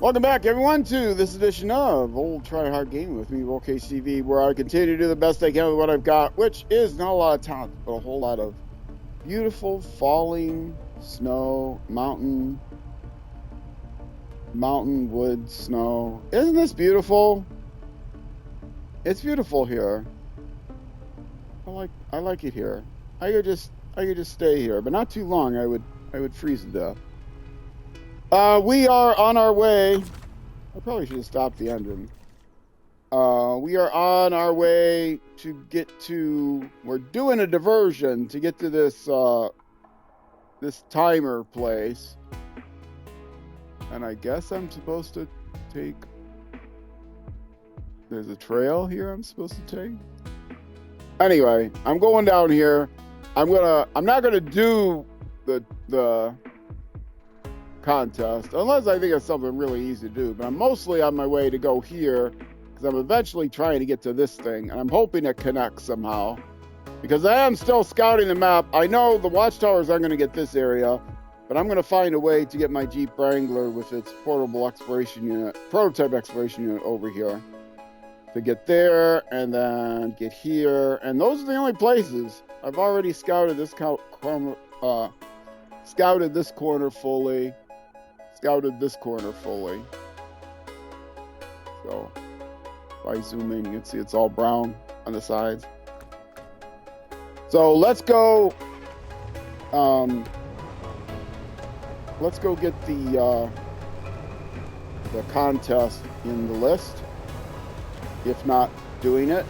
Welcome back, everyone, to this edition of Old Try Hard Gaming with me, KCV, where I continue to do the best I can with what I've got, which is not a lot of talent, but a whole lot of beautiful falling snow, mountain, wood, snow. Isn't this beautiful? It's beautiful here. I like it here. I could just stay here, but not too long. I would freeze to death. We are on our way. I probably should have stopped the engine. We are on our way to get to. We're doing a diversion to get to this this timer place, and I guess I'm supposed to take. There's a trail here I'm supposed to take. Anyway, I'm going down here. I'm not gonna do the contest unless I think it's something really easy to do, but I'm mostly on my way to go here because I'm eventually trying to get to this thing, and I'm hoping it connects somehow because I am still scouting the map. I know the watchtowers aren't going to get this area, but I'm going to find a way to get my Jeep Wrangler with its prototype exploration unit over here to get there and then get here, and those are the only places. I've already scouted this scouted this corner fully. Scouted this corner fully. So if I zoom in, you can see it's all brown on the sides. So let's go. Let's go get the contest in the list. If not doing it,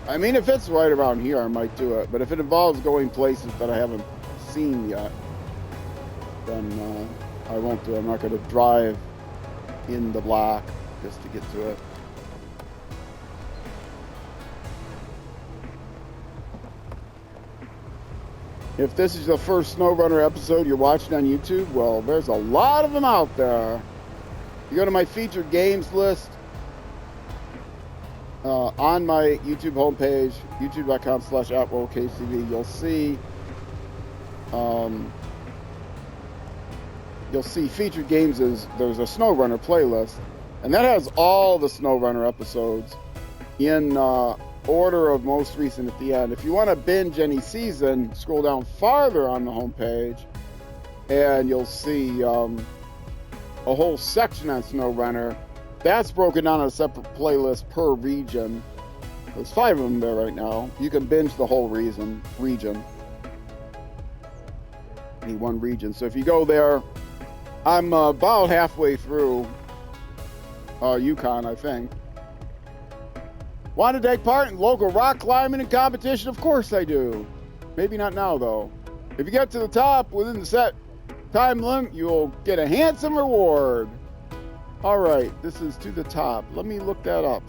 I mean, if it's right around here, I might do it. But if it involves going places that I haven't seen yet, then I won't do it. I'm not going to drive in the black just to get to it. If this is the first SnowRunner episode you're watching on YouTube, well, there's a lot of them out there. You go to my featured games list on my YouTube homepage, youtube.com/@WorldKCV, you'll see featured games. There's a SnowRunner playlist, and that has all the SnowRunner episodes in order of most recent at the end. If you want to binge any season, scroll down farther on the homepage, and you'll see a whole section on SnowRunner. That's broken down on a separate playlist per region. There's 5 of them there right now. You can binge the whole region. Any one region. So if you go there, I'm about halfway through Yukon, I think. Want to take part in local rock climbing and competition? Of course I do. Maybe not now, though. If you get to the top within the set time limit, you'll get a handsome reward. All right, this is to the top. Let me look that up.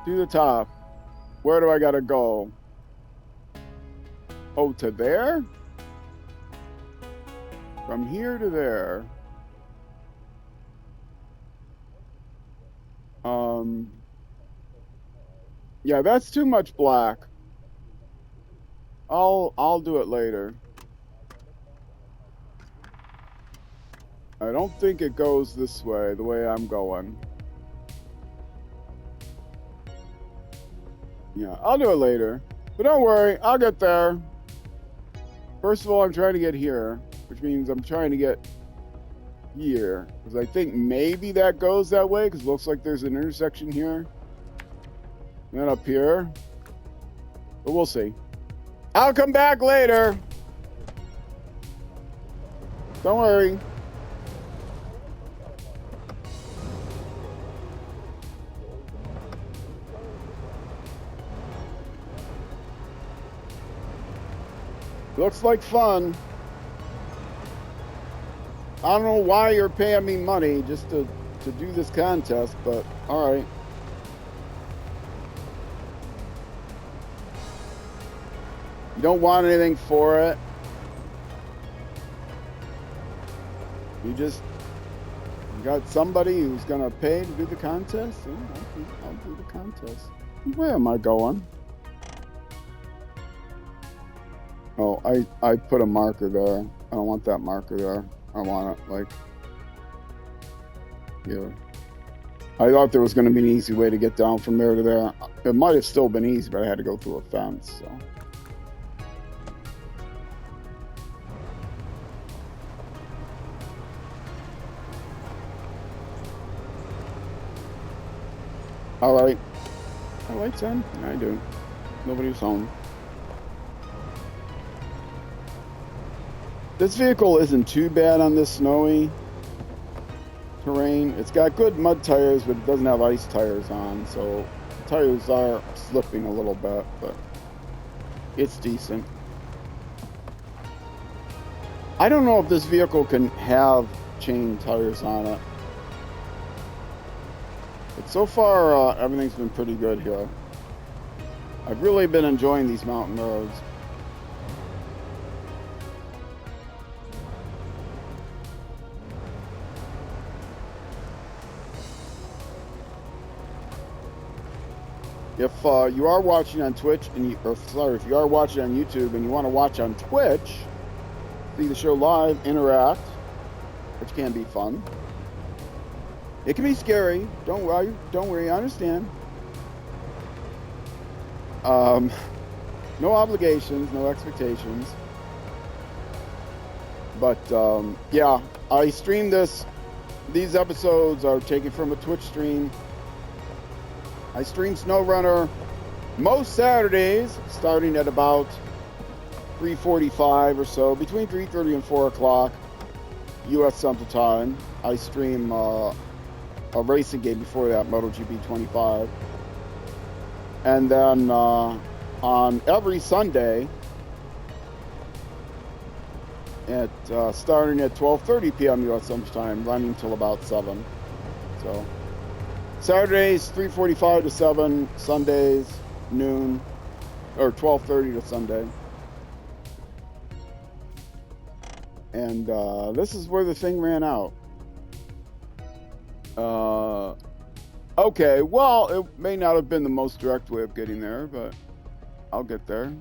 To the top. Where do I gotta go? Oh, to there? From here to there. Yeah, that's too much black. I'll do it later. I don't think it goes this way, the way I'm going. Yeah, I'll do it later. But don't worry, I'll get there. First of all, I'm trying to get here, which means I'm trying to get here. Because I think maybe that goes that way, because it looks like there's an intersection here. And then up here. But we'll see. I'll come back later. Don't worry. Looks like fun. I don't know why you're paying me money just to do this contest, but all right. You don't want anything for it. You got somebody who's gonna pay to do the contest? Yeah, I'll do the contest. Where am I going? Oh, I put a marker there. I don't want that marker there. I want it like here. I thought there was going to be an easy way to get down from there to there. It might have still been easy, but I had to go through a fence. So. All right. All right, son. I do. Nobody's home. This vehicle isn't too bad on this snowy terrain. It's got good mud tires, but it doesn't have ice tires on, so the tires are slipping a little bit, but it's decent. I don't know if this vehicle can have chain tires on it. But so far, everything's been pretty good here. I've really been enjoying these mountain roads. If you are watching on Twitch, and if you are watching on YouTube and you want to watch on Twitch, see the show live, interact, which can be fun. It can be scary. Don't worry. I understand. No obligations, no expectations. But yeah, I stream this. These episodes are taken from a Twitch stream. I stream SnowRunner most Saturdays, starting at about 3:45 or so, between 3:30 and 4 o'clock U.S. Central Time. I stream a racing game before that, MotoGP 25. And then on every Sunday, starting at 12:30 p.m. U.S. Central Time, running until about 7. So Saturdays 3:45 to 7, Sundays noon, or 12:30 to Sunday. And this is where the thing ran out. Okay, well, it may not have been the most direct way of getting there, but I'll get there.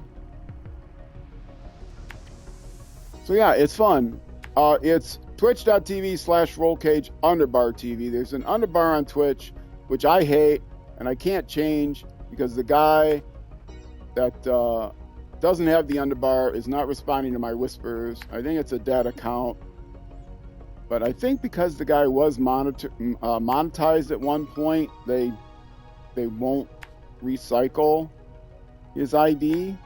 So yeah, it's fun. It's twitch.tv/rollcage_TV. There's an underbar on Twitch, which I hate, and I can't change because the guy that doesn't have the underbar is not responding to my whispers. I think it's a dead account. But I think because the guy was monetized at one point, they won't recycle his ID.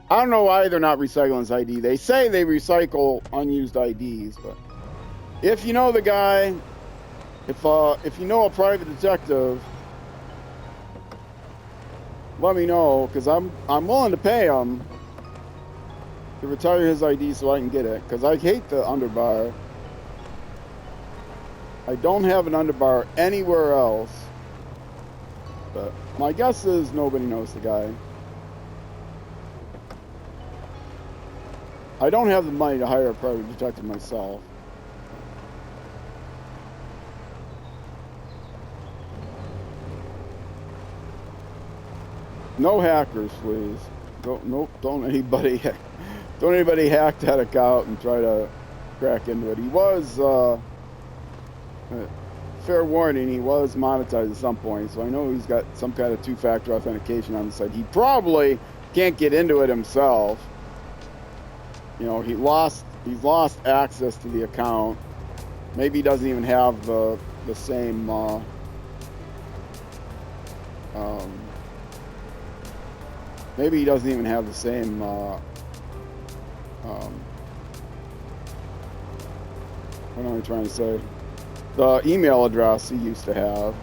I don't know why they're not recycling his ID. They say they recycle unused IDs, but if you know the guy, if you know a private detective, let me know, because I'm willing to pay him to retire his ID so I can get it, because I hate the underbar. I don't have an underbar anywhere else, but my guess is nobody knows the guy. I don't have the money to hire a private detective myself. No hackers, please. Don't anybody hack that account and try to crack into it. He was, fair warning, he was monetized at some point, so I know he's got some kind of two-factor authentication on the site. He probably can't get into it himself. You know, he's lost access to the account. Maybe he doesn't even have the same maybe he doesn't even have the same what am I trying to say? The email address he used to have.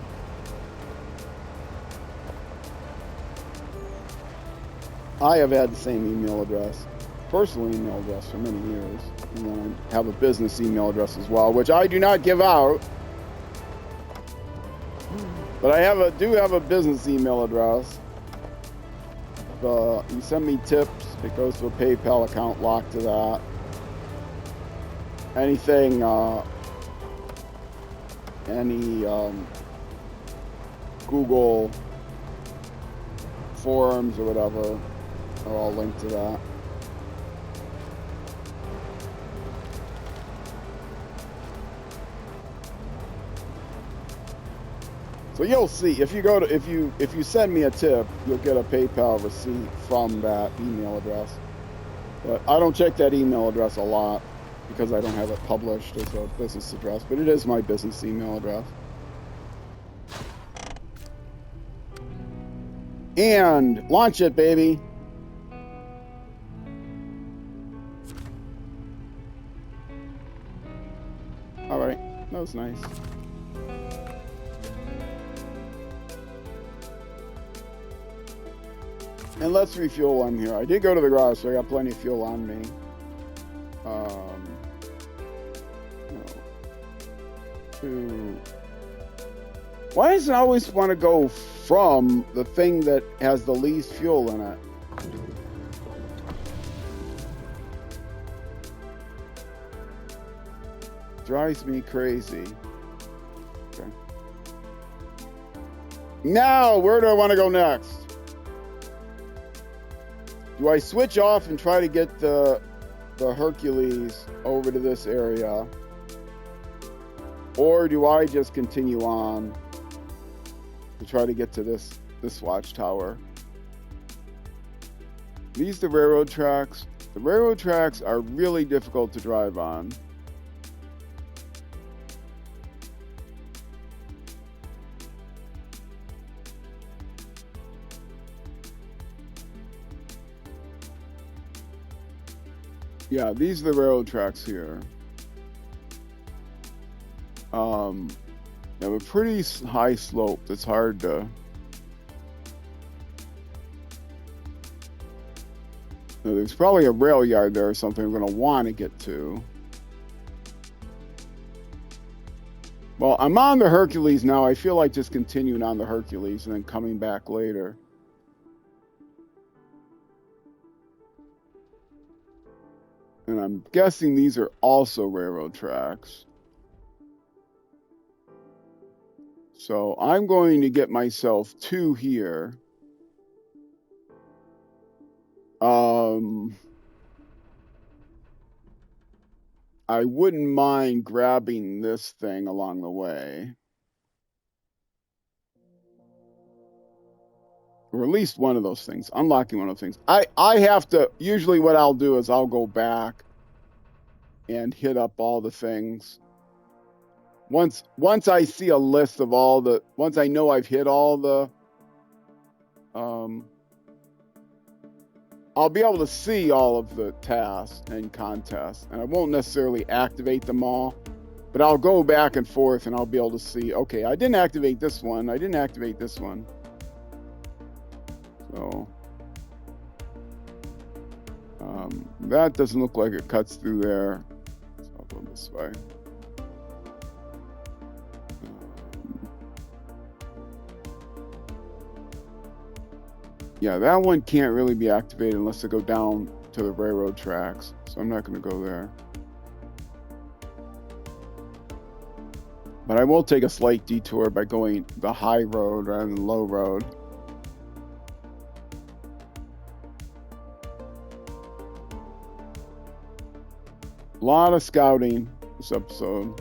I have had the same email address, personal email address, for many years. And then I have a business email address as well, which I do not give out. But I do have a business email address. You send me tips, it goes to a PayPal account locked to that. Anything, any Google forums or whatever are all linked to that. So you'll see if you send me a tip, you'll get a PayPal receipt from that email address. But I don't check that email address a lot because I don't have it published as a business address, but it is my business email address. And launch it, baby. All right, that was nice. And let's refuel on here. I did go to the garage, so I got plenty of fuel on me. Why does it always want to go from the thing that has the least fuel in it? Drives me crazy. Okay. Now, where do I want to go next? Do I switch off and try to get the Hercules over to this area? Or do I just continue on to try to get to this watchtower? These the railroad tracks. The railroad tracks are really difficult to drive on. Yeah, these are the railroad tracks here. They have a pretty high slope that's hard to... There's probably a rail yard there or something we're going to want to get to. Well, I'm on the Hercules now. I feel like just continuing on the Hercules and then coming back later. And I'm guessing these are also railroad tracks. So I'm going to get myself to here. I wouldn't mind grabbing this thing along the way. Or at least one of those things. Unlocking one of those things. I have to, usually what I'll do is I'll go back and hit up all the things. Once I see a list of all the, once I know I've hit all the, I'll be able to see all of the tasks and contests, and I won't necessarily activate them all, but I'll go back and forth and I'll be able to see, okay, I didn't activate this one, I didn't activate this one. So, that doesn't look like it cuts through there. So I'll go this way. Yeah, that one can't really be activated unless I go down to the railroad tracks. So I'm not going to go there. But I will take a slight detour by going the high road rather than the low road. A lot of scouting this episode.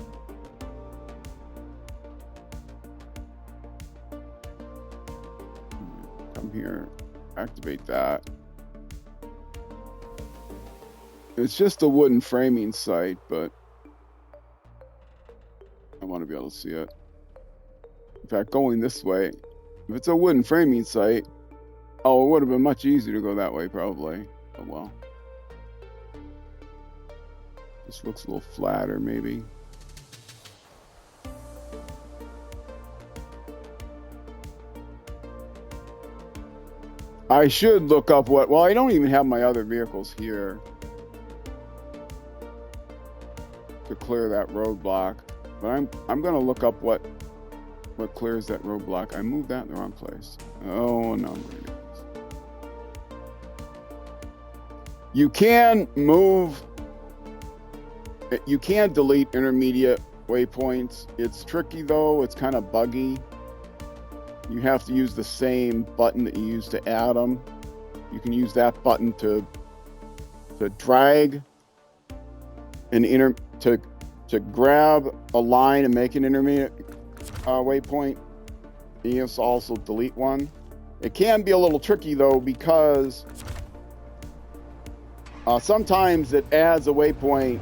Come here. Activate that. It's just a wooden framing site, but I want to be able to see it. In fact, going this way, if it's a wooden framing site, oh, it would have been much easier to go that way probably. Oh well. This looks a little flatter maybe. I should look up what, well, I don't even have my other vehicles here to clear that roadblock, but I'm going to look up what clears that roadblock. I moved that in the wrong place. Oh, no. You can move, you can delete intermediate waypoints. It's tricky though, it's kind of buggy. You have to use the same button that you use to add them. You can use that button to drag an to grab a line and make an intermediate waypoint, You can also delete one. It can be a little tricky though, because sometimes it adds a waypoint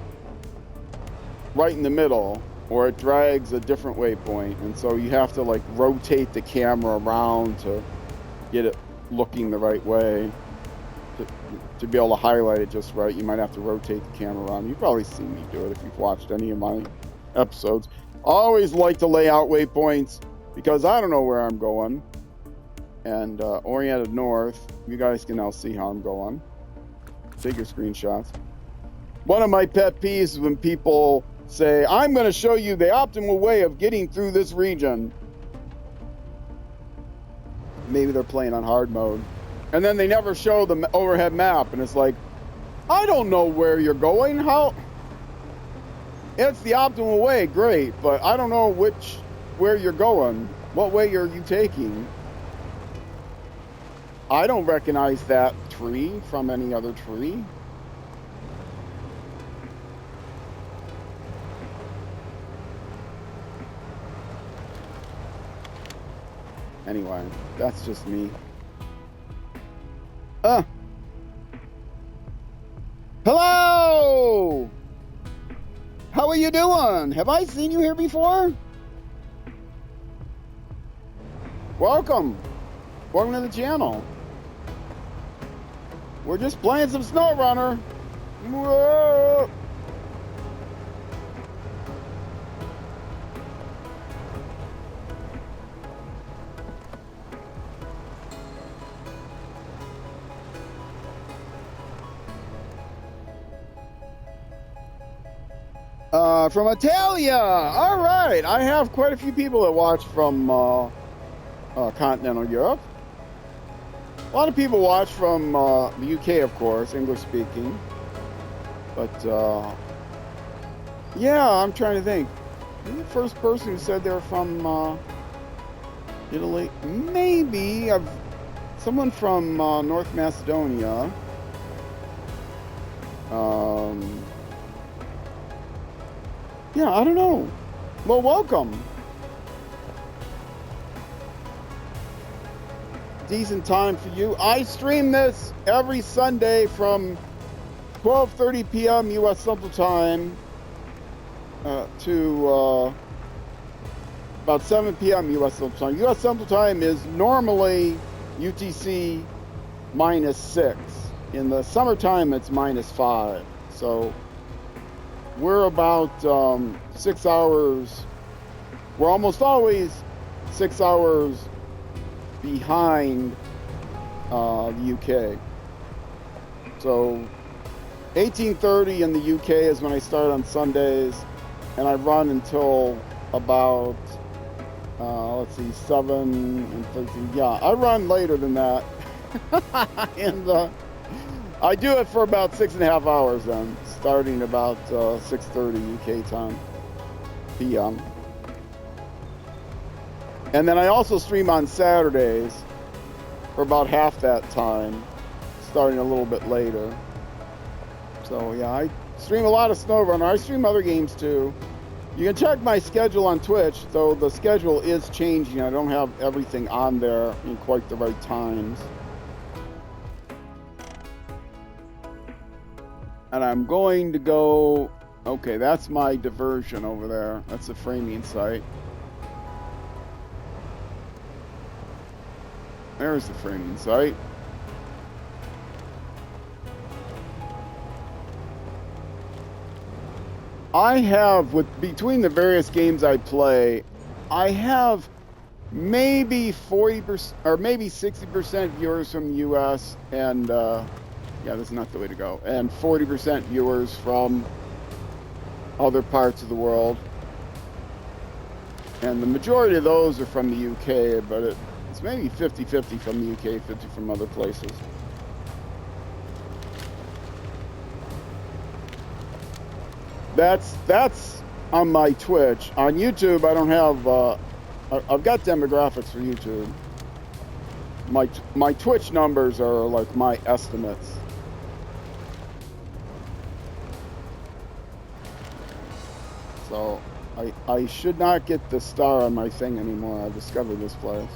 right in the middle, or it drags a different waypoint, and so you have to like rotate the camera around to get it looking the right way. To be able to highlight it just right, you might have to rotate the camera around. You've probably seen me do it if you've watched any of my episodes. I always like to lay out waypoints because I don't know where I'm going. And oriented north, you guys can now see how I'm going. Take your screenshots. One of my pet peeves is when people say, I'm going to show you the optimal way of getting through this region. Maybe they're playing on hard mode. And then they never show the overhead map, and it's like, I don't know where you're going. How? It's the optimal way, great, but I don't know where you're going. What way are you taking? I don't recognize that tree from any other tree. Anyway, that's just me. Hello! How are you doing? Have I seen you here before? Welcome. Welcome to the channel. We're just playing some SnowRunner. Whoa! From Italia. All right. I have quite a few people that watch from continental Europe. A lot of people watch from the UK, of course, English speaking. But yeah, I'm trying to think. You're the first person who said they're from Italy. Maybe someone from North Macedonia. Yeah, I don't know. Well, welcome. Decent time for you. I stream this every Sunday from 12:30 p.m. U.S. Central Time to about 7 p.m. U.S. Central Time. U.S. Central Time is normally UTC -6. In the summertime, it's -5. So we're about 6 hours. We're almost always 6 hours behind the UK. So 18:30 in the UK is when I start on Sundays, and I run until about let's see, 7 and 13. Yeah, I run later than that. And I do it for about 6.5 hours then, starting about 6:30 UK time, PM. And then I also stream on Saturdays for about half that time, starting a little bit later. So yeah, I stream a lot of SnowRunner. I stream other games too. You can check my schedule on Twitch, though the schedule is changing. I don't have everything on there in quite the right times. And I'm going to go, okay, that's my diversion over there. That's the framing site. There's the framing site. I have, between the various games I play, I have maybe 40% or maybe 60% viewers from the US, and yeah, that's not the way to go, and 40% viewers from other parts of the world. And the majority of those are from the UK, but it's maybe 50-50 from the UK, 50 from other places. That's on my Twitch. On YouTube, I don't have, I've got demographics for YouTube. My Twitch numbers are like my estimates. So I should not get the star on my thing anymore. I've discovered this place.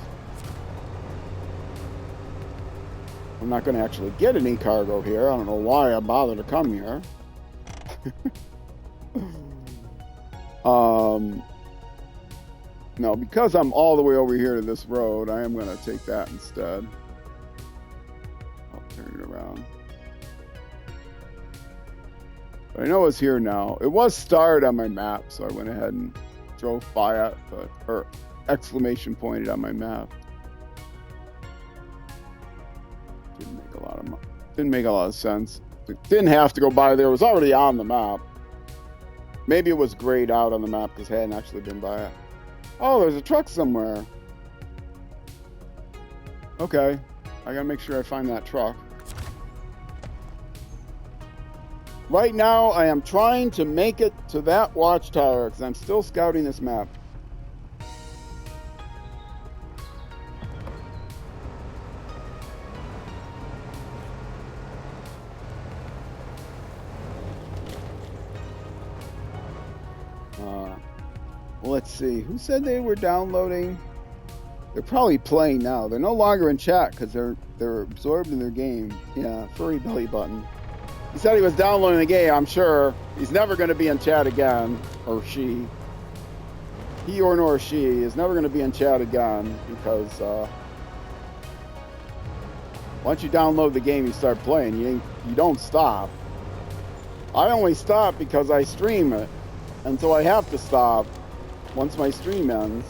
I'm not going to actually get any cargo here. I don't know why I bothered to come here. No, because I'm all the way over here to this road, I am going to take that instead. I'll turn it around. But I know it's here now. It was starred on my map, so I went ahead and drove by it, or exclamation pointed on my map. Didn't make a lot of sense. It didn't have to go by there. It was already on the map. Maybe it was grayed out on the map because I hadn't actually been by it. Oh, there's a truck somewhere. Okay. I gotta make sure I find that truck. Right now, I am trying to make it to that watchtower because I'm still scouting this map. Let's see. Who said they were downloading? They're probably playing now. They're no longer in chat because they're absorbed in their game. Yeah, furry belly button. He said he was downloading the game. I'm sure he's never going to be in chat again, or she. He or nor she is never going to be in chat again because once you download the game, you start playing. You don't stop. I only stop because I stream it, and so I have to stop once my stream ends.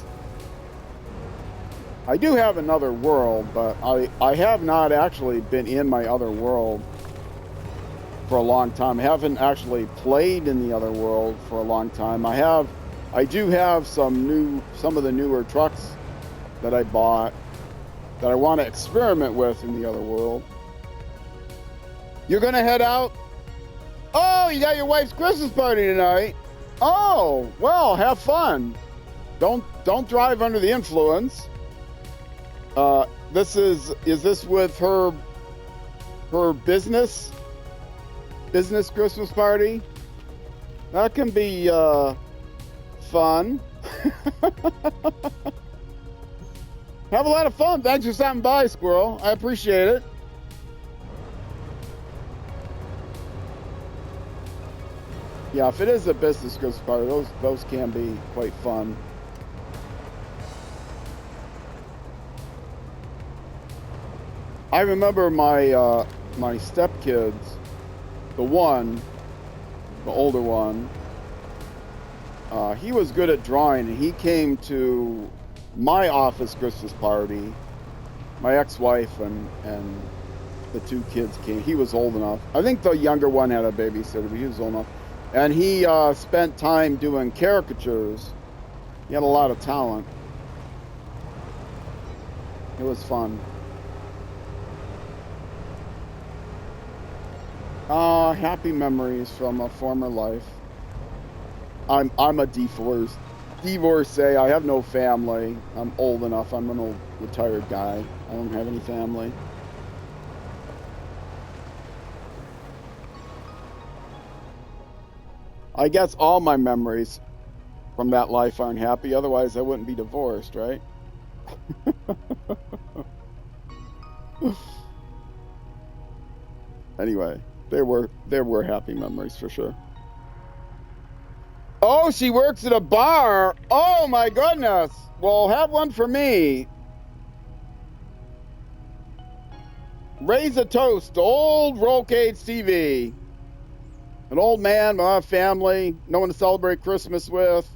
I do have another world, but I have not actually been in my other world for a long time. I haven't actually played in the other world for a long time. I do have some of the newer trucks that I bought that I want to experiment with in the other world. You're gonna head out? Oh, you got your wife's Christmas party tonight. Oh, well, have fun. Don't drive under the influence. Is this with her business Christmas party? That can be fun. Have a lot of fun. Thanks for stopping by, Squirrel. I appreciate it. Yeah, if it is a business Christmas party, those can be quite fun. I remember my stepkids, the older one, he was good at drawing, and he came to my office Christmas party. My ex-wife and the two kids came. He was old enough. I think the younger one had a babysitter, but he was old enough. And he spent time doing caricatures. He had a lot of talent. It was fun. Happy memories from a former life. I'm a divorcee. I have no family. I'm old enough. I'm an old retired guy. I don't have any family. I guess all my memories from that life aren't happy. Otherwise, I wouldn't be divorced, right? Anyway, there were happy memories for sure. Oh, she works at a bar. Oh my goodness. Well, have one for me. Raise a toast to old Rollcade TV. An old man, my family, no one to celebrate Christmas with.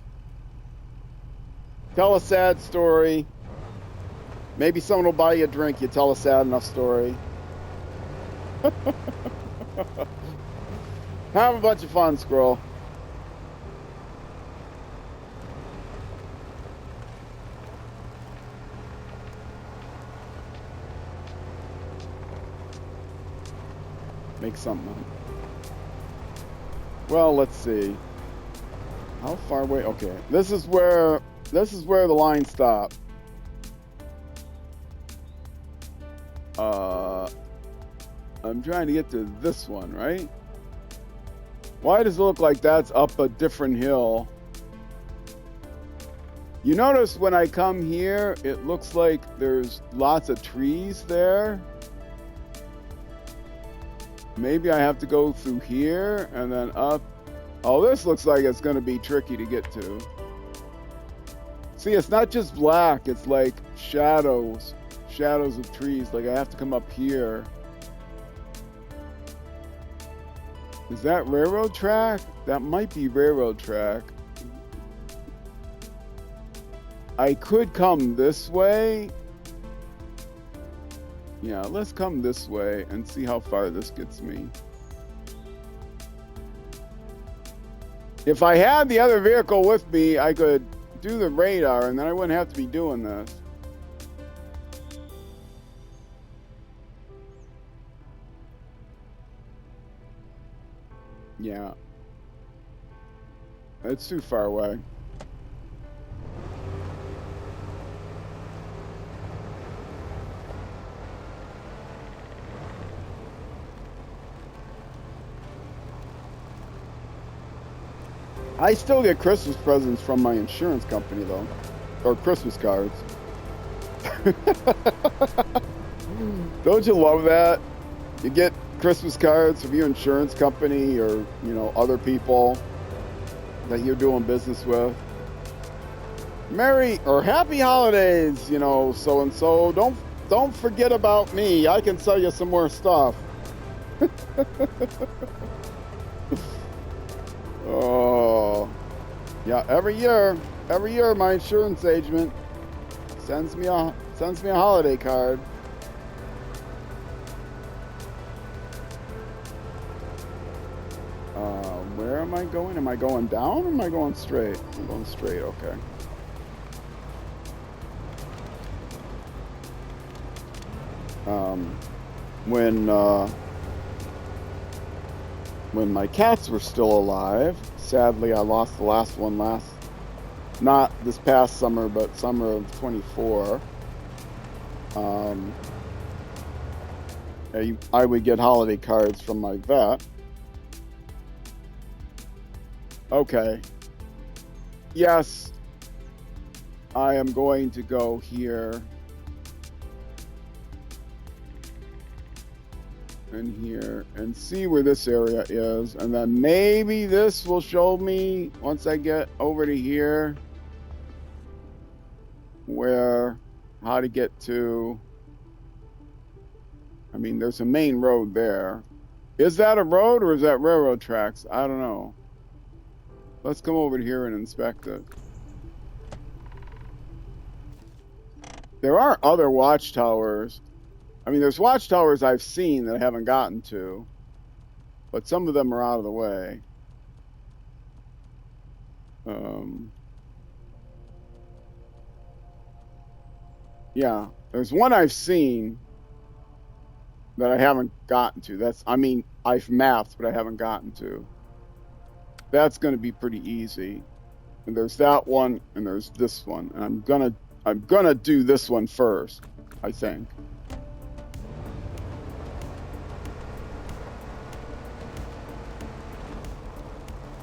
Tell a sad story. Maybe someone will buy you a drink. You tell a sad enough story. Have a bunch of fun, Squirrel. Make something up. Well, let's see. How far away? Okay, this is where the line stopped. I'm trying to get to this one, right? Why does it look like that's up a different hill? You notice when I come here, it looks like there's lots of trees there. Maybe I have to go through here and then up. Oh, this looks like it's going to be tricky to get to. See, it's not just black. It's like shadows of trees. Like I have to come up here. Is that railroad track? That might be railroad track. I could come this way. Yeah, let's come this way and see how far this gets me. If I had the other vehicle with me, I could do the radar and then I wouldn't have to be doing this. Yeah. It's too far away. I still get Christmas presents from my insurance company, though. Or Christmas cards. Don't you love that? You get Christmas cards from your insurance company or, you know, other people that you're doing business with. Merry or happy holidays, you know, so-and-so. Don't forget about me. I can sell you some more stuff. Oh, yeah. Every year, my insurance agent sends me a holiday card. Where am I going? Am I going down or am I going straight? I'm going straight. Okay. When my cats were still alive, sadly I lost the last one not this past summer, but summer of 24. I would get holiday cards from my vet. Okay. Yes, I am going to go here and here and see where this area is, and then maybe this will show me once I get over to here how to get to. I mean, there's a main road there. Is that a road or is that railroad tracks? I don't know. Let's come over here and inspect it. There are other watchtowers. I mean, there's watchtowers I've seen that I haven't gotten to, but some of them are out of the way. Yeah, there's one I've seen that I haven't gotten to. I've mapped, but I haven't gotten to. That's going to be pretty easy. And there's that one, and there's this one. And I'm gonna do this one first, I think.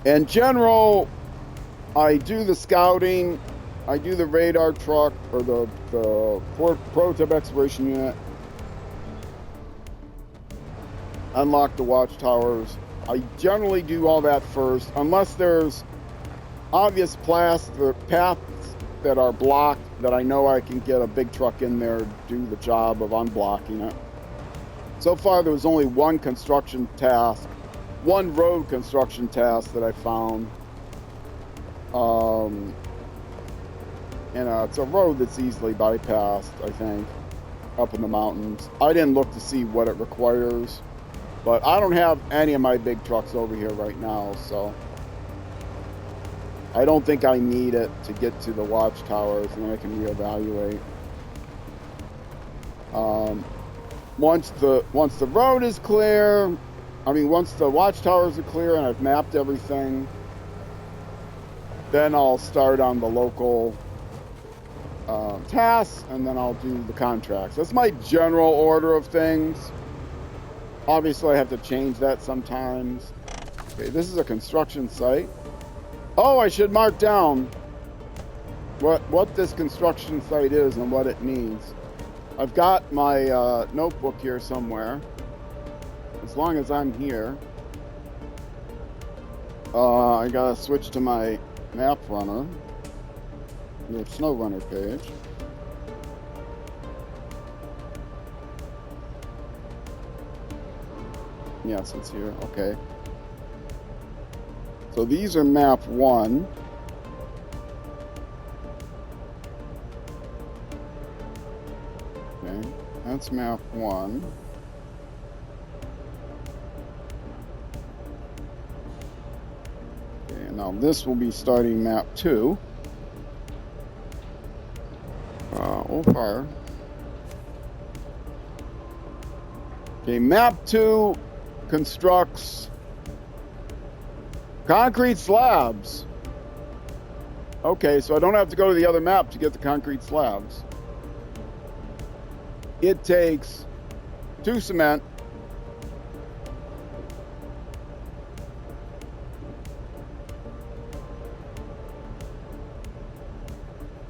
In general, I do the scouting, I do the radar truck, or the prototype exploration unit, unlock the watchtowers. I generally do all that first, unless there's obvious paths that are blocked that I know I can get a big truck in there to do the job of unblocking it. So far, there was only one road construction task that I found. It's a road that's easily bypassed, I think, up in the mountains. I didn't look to see what it requires, but I don't have any of my big trucks over here right now, so I don't think I need it to get to the watchtowers, and then I can reevaluate. Once the road is clear, once the watchtowers are clear and I've mapped everything, then I'll start on the local tasks, and then I'll do the contracts. That's my general order of things. Obviously, I have to change that sometimes. Okay, this is a construction site. Oh, I should mark down. what this construction site is and what it needs. I've got my notebook here somewhere. As long as I'm here, I gotta switch to my map runner, the SnowRunner page. Yes, it's here. Okay. So these are map 1. Okay, that's map 1. Okay, and now this will be starting map 2. Oh, fire. Okay, map 2 constructs concrete slabs. Okay, so I don't have to go to the other map to get the concrete slabs. It takes 2 cement,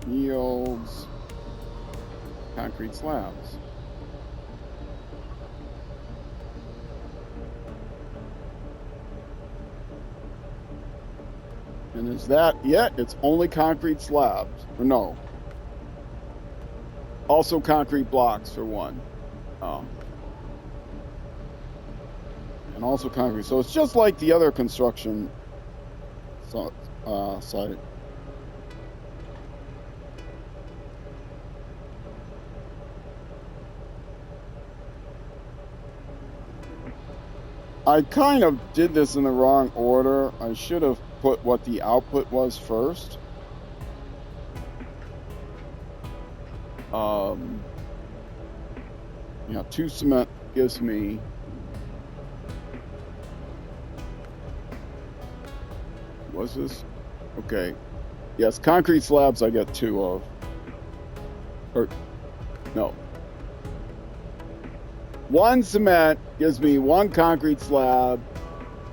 yields concrete slabs. And is that yet? It's only concrete slabs. Or no. Also concrete blocks for 1. And also concrete. So it's just like the other construction site. I kind of did this in the wrong order. I should have put what the output was first. Yeah, 2 cement gives me was this? Okay. Yes, concrete slabs I get 2 of. Or no. 1 cement gives me 1 concrete slab.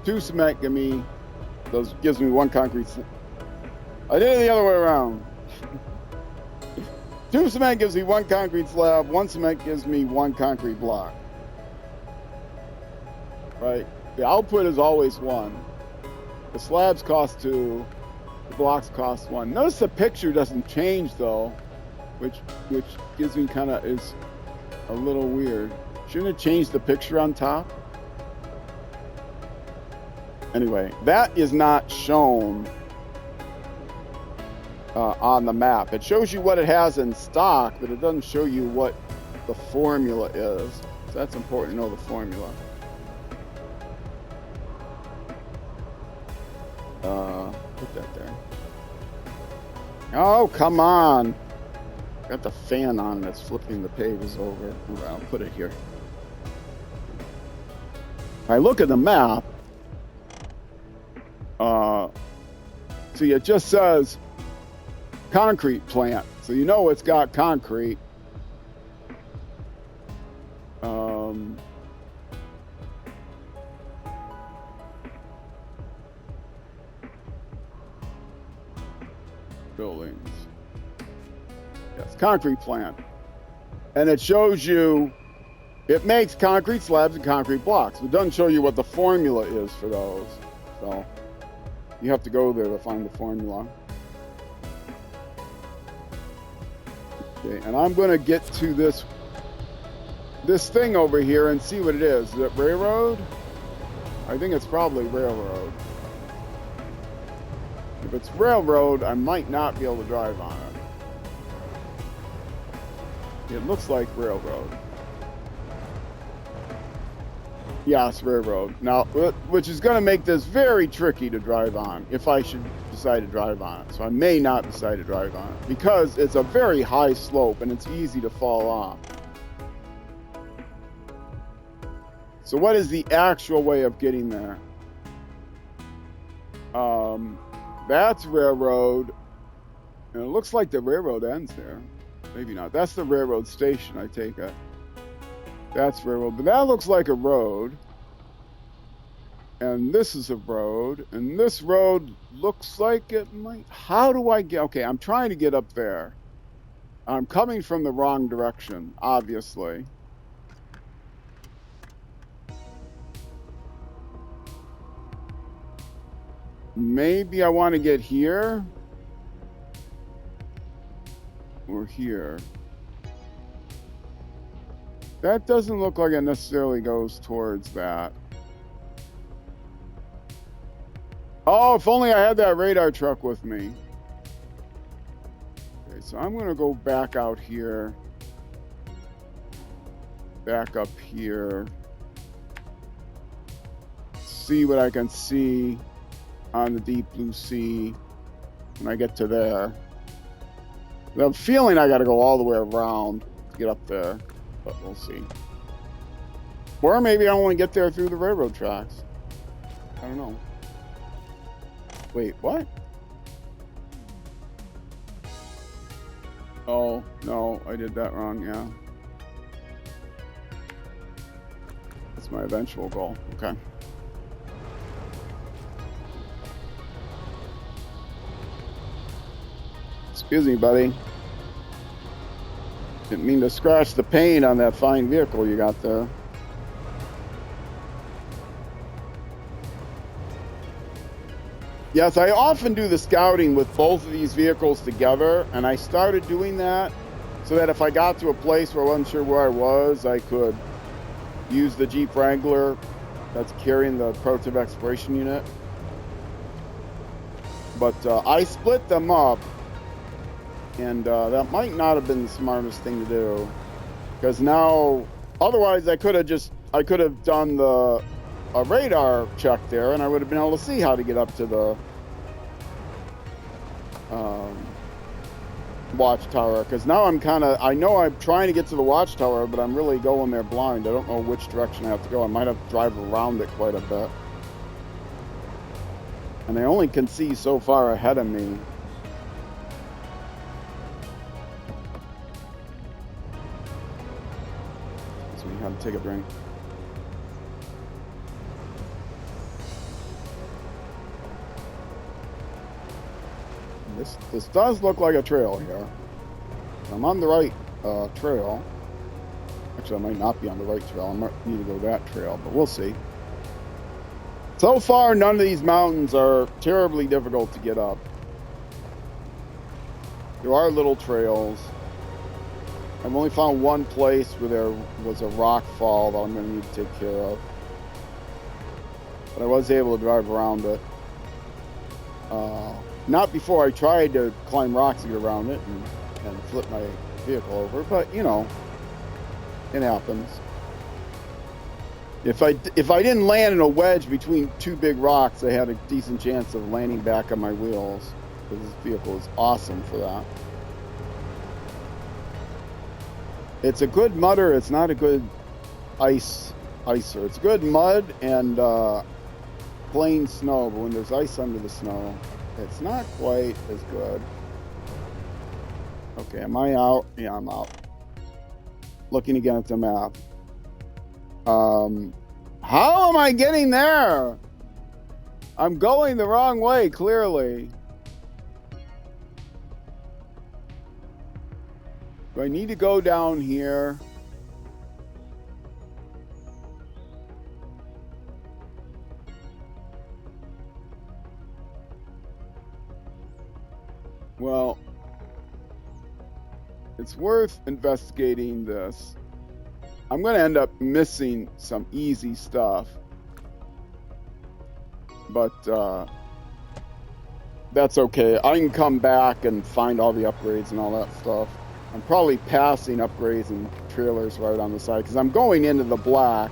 2 cement gives me 1 concrete slab. I did it the other way around. 2 cement gives me 1 concrete slab. 1 cement gives me 1 concrete block. Right? The output is always 1. The slabs cost 2. The blocks cost 1. Notice the picture doesn't change though, which gives me is a little weird. Shouldn't it change the picture on top? Anyway, that is not shown on the map. It shows you what it has in stock, but it doesn't show you what the formula is. So that's important to know the formula. Put that there. Oh, come on. Got the fan on and it's flipping the pages over. I'll put it here. I look at the map. See, it just says concrete plant, so you know it's got concrete. Buildings. Yes, concrete plant. And it shows you, it makes concrete slabs and concrete blocks. It doesn't show you what the formula is for those. So you have to go there to find the formula. Okay, and I'm going to get to this thing over here and see what it is. Is it railroad? I think it's probably railroad. If it's railroad, I might not be able to drive on it. It looks like railroad. Yes, railroad. Now, which is going to make this very tricky to drive on if I should decide to drive on it. So I may not decide to drive on it because it's a very high slope and it's easy to fall off. So what is the actual way of getting there? That's railroad. And it looks like the railroad ends there. Maybe not. That's the railroad station, I take it. That's railroad. But that looks like a road. And this is a road, and this road looks like it might... How do I get... Okay, I'm trying to get up there. I'm coming from the wrong direction, obviously. Maybe I want to get here. Or here. That doesn't look like it necessarily goes towards that. Oh, if only I had that radar truck with me. Okay, so I'm going to go back out here. Back up here. See what I can see on the deep blue sea when I get to there. I'm feeling I got to go all the way around to get up there, but we'll see. Or maybe I want to get there through the railroad tracks. I don't know. Wait, what? Oh, no, I did that wrong, yeah. That's my eventual goal, okay. Excuse me, buddy. Didn't mean to scratch the paint on that fine vehicle you got there. Yes, I often do the scouting with both of these vehicles together, and I started doing that so that if I got to a place where I wasn't sure where I was, I could use the Jeep Wrangler that's carrying the prototype exploration unit. But I split them up, and that might not have been the smartest thing to do, because now, otherwise I could have done a radar check there, and I would have been able to see how to get up to the watchtower. Because now I know I'm trying to get to the watchtower, but I'm really going there blind. I don't know which direction I have to go. I might have to drive around it quite a bit. And I only can see so far ahead of me. So we have to take a drink. This does look like a trail here. I'm on the right trail. Actually, I might not be on the right trail. I might need to go that trail, but we'll see. So far, none of these mountains are terribly difficult to get up. There are little trails. I've only found one place where there was a rock fall that I'm going to need to take care of. But I was able to drive around it. Not before I tried to climb rocks to get around it and flip my vehicle over, but you know, it happens. If I didn't land in a wedge between two big rocks, I had a decent chance of landing back on my wheels, because this vehicle is awesome for that. It's a good mudder. It's not a good icer. It's good mud and plain snow, but when there's ice under the snow, it's not quite as good. Okay, am I out? Yeah, I'm out. Looking again at the map. How am I getting there? I'm going the wrong way, clearly. Do I need to go down here? Well, it's worth investigating this. I'm going to end up missing some easy stuff. But that's okay. I can come back and find all the upgrades and all that stuff. I'm probably passing upgrades and trailers right on the side because I'm going into the black.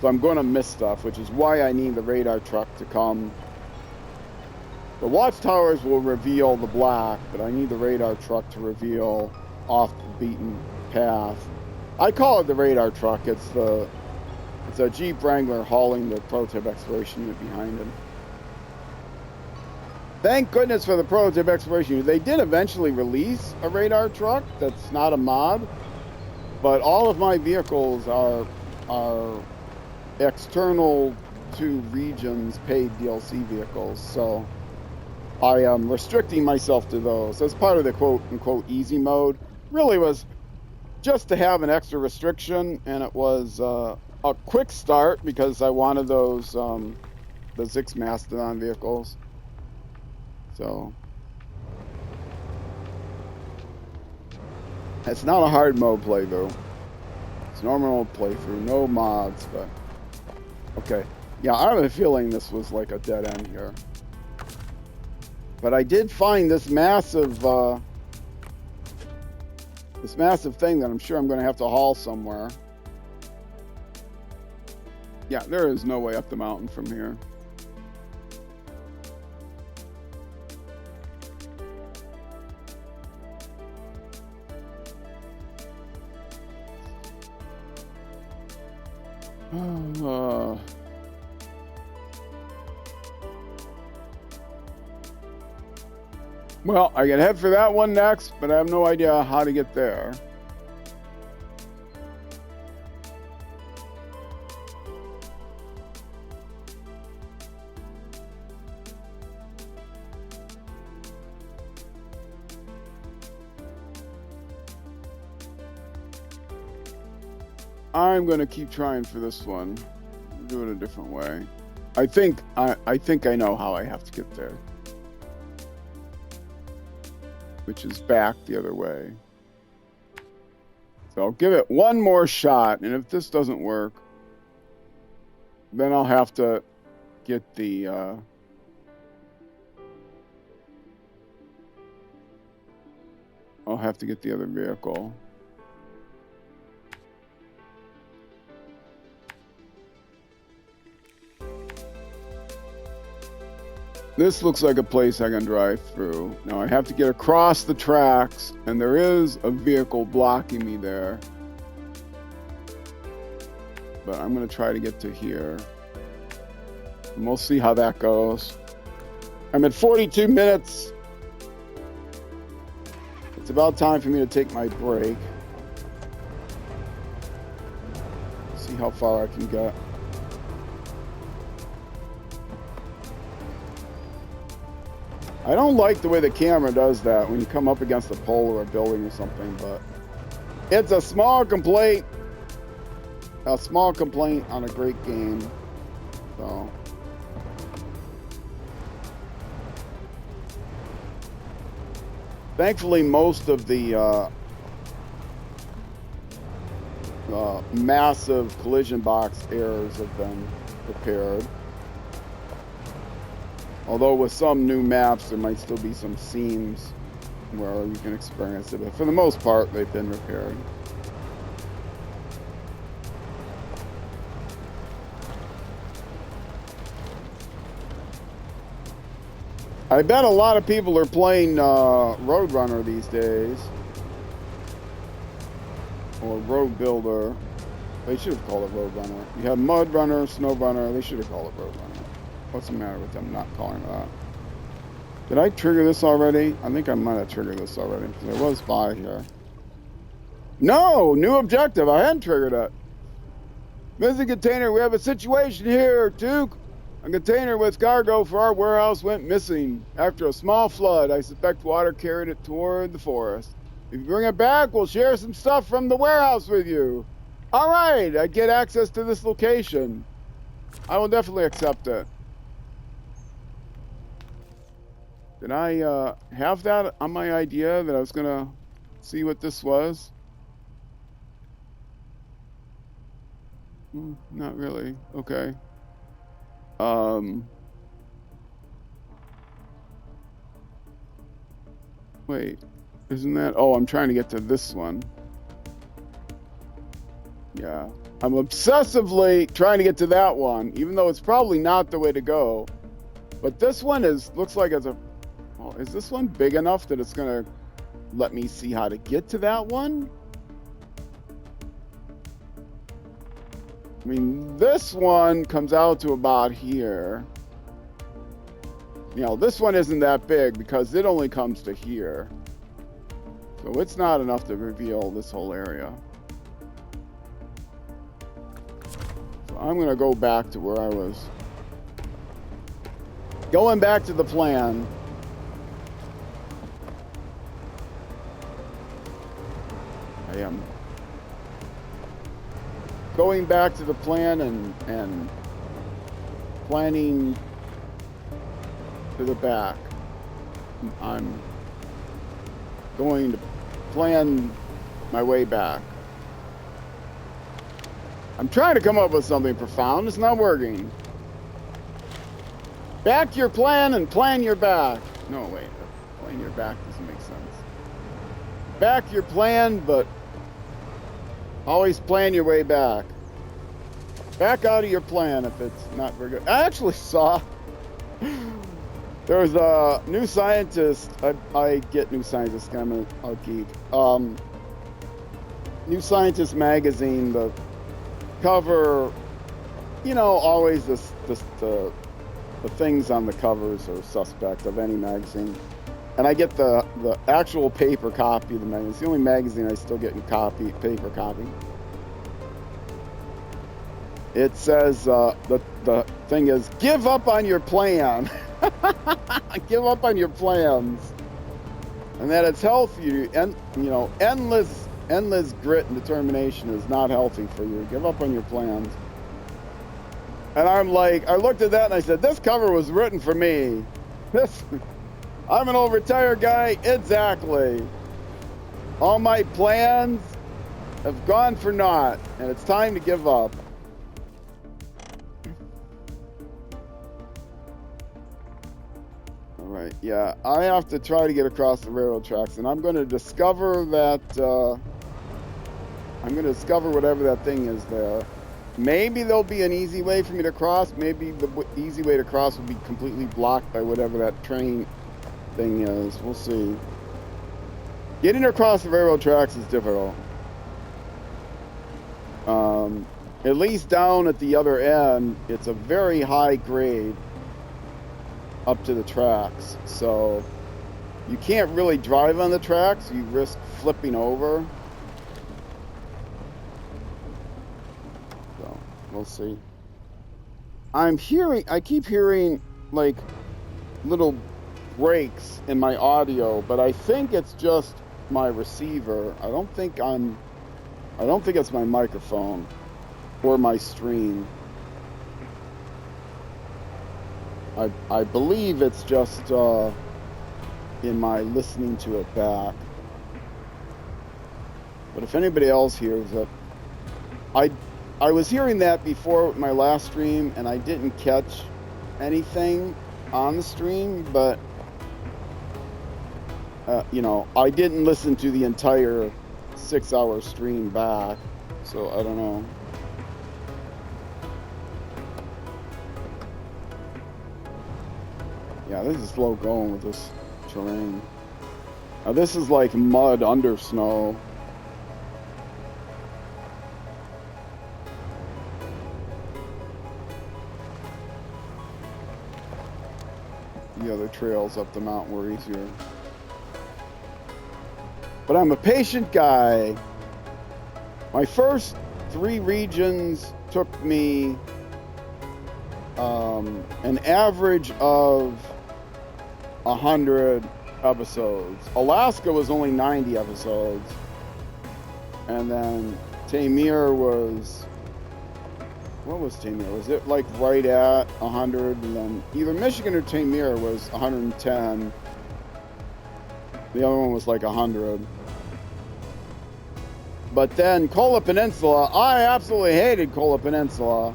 So I'm going to miss stuff, which is why I need the radar truck to come. The watchtowers will reveal the black, but I need the radar truck to reveal off the beaten path. I call it the radar truck. It's a Jeep Wrangler hauling the prototype exploration unit behind him. Thank goodness for the prototype exploration unit. They did eventually release a radar truck that's not a mod, but all of my vehicles are external 2 regions paid DLC vehicles, so I am restricting myself to those. As part of the quote-unquote easy mode, really was just to have an extra restriction, and it was a quick start because I wanted those the ZiKZ Mastodon vehicles. So it's not a hard mode playthrough. It's normal playthrough, no mods, but okay. Yeah, I have a feeling this was like a dead end here. But I did find this massive thing that I'm sure I'm going to have to haul somewhere. Yeah, there is no way up the mountain from here. Well, I can head for that one next, but I have no idea how to get there. I'm going to keep trying for this one. Do it a different way. I think I know how I have to get there. Which is back the other way. So I'll give it one more shot, and if this doesn't work, then I'll have to get the other vehicle. This looks like a place I can drive through. Now I have to get across the tracks, and there is a vehicle blocking me there. But I'm going to try to get to here. And we'll see how that goes. I'm at 42 minutes. It's about time for me to take my break. See how far I can get. I don't like the way the camera does that when you come up against a pole or a building or something, but it's a small complaint. A small complaint on a great game. So thankfully, most of the massive collision box errors have been repaired. Although with some new maps, there might still be some seams where you can experience it. But for the most part, they've been repaired. I bet a lot of people are playing Roadrunner these days. Or Road Builder. They should have called it Roadrunner. You have MudRunner, SnowRunner. They should have called it Roadrunner. What's the matter with them not calling it that? Did I trigger this already? I think I might have triggered this already, because I was by here. No! New objective! I hadn't triggered it. Missing container, we have a situation here, Duke. A container with cargo for our warehouse went missing. After a small flood, I suspect water carried it toward the forest. If you bring it back, we'll share some stuff from the warehouse with you. All right, I get access to this location. I will definitely accept it. Did I have that on my idea that I was going to see what this was? Not really. Okay. Wait. Isn't that... Oh, I'm trying to get to this one. Yeah. I'm obsessively trying to get to that one, even though it's probably not the way to go. But this one looks like it's a... Oh, is this one big enough that it's going to let me see how to get to that one? I mean, this one comes out to about here. You know, this one isn't that big because it only comes to here. So it's not enough to reveal this whole area. So I'm going to go back to where I was Going back to the plan. I am going back to the plan and planning to the back. I'm going to plan my way back. I'm trying to come up with something profound. It's not working. Back your plan and plan your back. No, wait. Plan your back doesn't make sense. Back your plan, but always plan your way back. Back out of your plan if it's not very good. I actually saw there was a New Scientist. I get New Scientist. I'm a geek. New Scientist magazine. The cover, you know, always the things on the covers are suspect of any magazine. And I get the actual paper copy of the magazine. It's the only magazine I still get in paper copy. It says the thing is, give up on your plan. Give up on your plans, and that it's healthy. And you know, endless grit and determination is not healthy for you. Give up on your plans. And I'm like, I looked at that and I said, this cover was written for me. I'm an old retired guy. Exactly. All my plans have gone for naught, and it's time to give up. All right, yeah, I have to try to get across the railroad tracks, and I'm going to discover that, I'm going to discover whatever that thing is there. Maybe there'll be an easy way for me to cross. Maybe the easy way to cross will be completely blocked by whatever that train thing is. We'll see. Getting across the railroad tracks is difficult. At least down at the other end, it's a very high grade up to the tracks. So you can't really drive on the tracks. You risk flipping over. So we'll see. I keep hearing like little breaks in my audio, but I think it's just my receiver. I don't think it's my microphone or my stream. I believe it's just in my listening to it back. But if anybody else hears it, I was hearing that before with my last stream, and I didn't catch anything on the stream, but you know, I didn't listen to the entire 6-hour stream back, so I don't know. Yeah, this is slow going with this terrain. Now this is like mud under snow. The other trails up the mountain were easier. But I'm a patient guy. My first 3 regions took me an average of 100 episodes. Alaska was only 90 episodes. And then Tamir was... What was Tamir? Was it like right at 100? And then either Michigan or Tamir was 110. The other one was like 100. But then Kola Peninsula, I absolutely hated Kola Peninsula.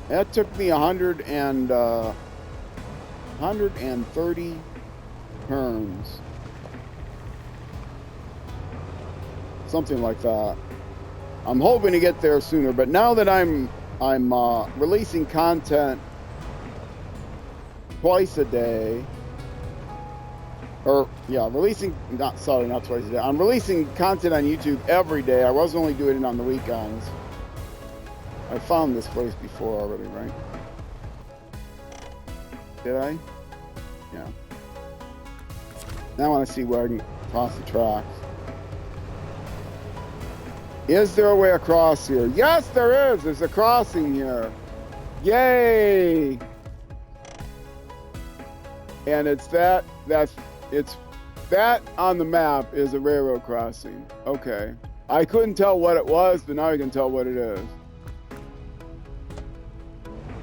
That took me 130 turns. Something like that. I'm hoping to get there sooner, but now that I'm releasing content twice a day, or yeah, not twice a day. I'm releasing content on YouTube every day. I was only doing it on the weekends. I found this place before already, right? Did I? Yeah. Now I want to see where I can cross the tracks. Is there a way across here? Yes, there is. There's a crossing here. Yay! And it's that on the map is a railroad crossing. Okay. I couldn't tell what it was, but now I can tell what it is.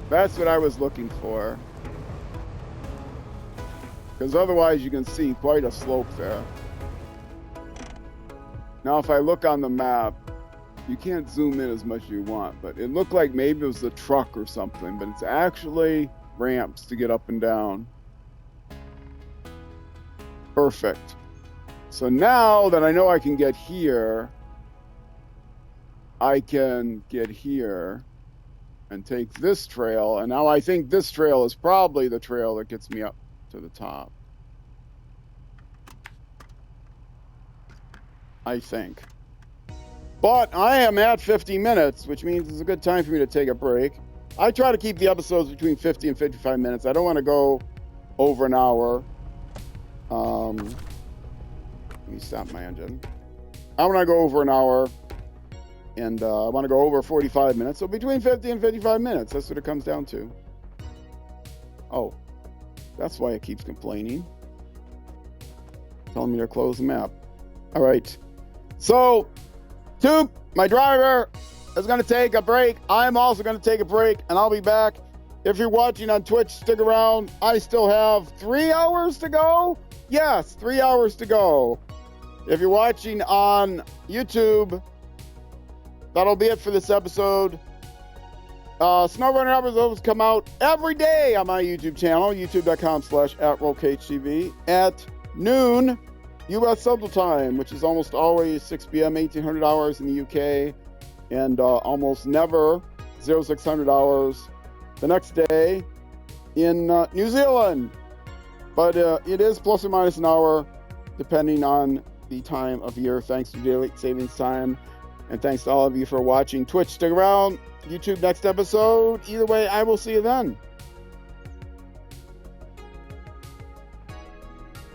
That's what I was looking for. Because otherwise you can see quite a slope there. Now if I look on the map, you can't zoom in as much as you want, but it looked like maybe it was a truck or something, but it's actually ramps to get up and down. Perfect. So now that I know I can get here, I can get here and take this trail, and now I think this trail is probably the trail that gets me up to the top. I think. But I am at 50 minutes, which means it's a good time for me to take a break. I try to keep the episodes between 50 and 55 minutes. I don't want to go over an hour. Let me stop my engine. I want to go over an hour, and I want to go over 45 minutes. So between 50 and 55 minutes, that's what it comes down to. Oh, that's why it keeps complaining. Telling me to close the map. All right. So, Toop, my driver, is going to take a break. I'm also going to take a break, and I'll be back. If you're watching on Twitch, stick around. I still have 3 hours to go. Yes, 3 hours to go. If you're watching on YouTube, that'll be it for this episode. SnowRunner episodes come out every day on my YouTube channel, youtube.com/@RollCageTV at noon U.S. Central Time, which is almost always 6 p.m., 1800 hours in the UK, and almost never 0600 hours the next day in New Zealand. But it is plus or minus an hour, depending on the time of year, thanks to daylight savings time. And thanks to all of you for watching Twitch. Stick around. YouTube next episode. Either way, I will see you then.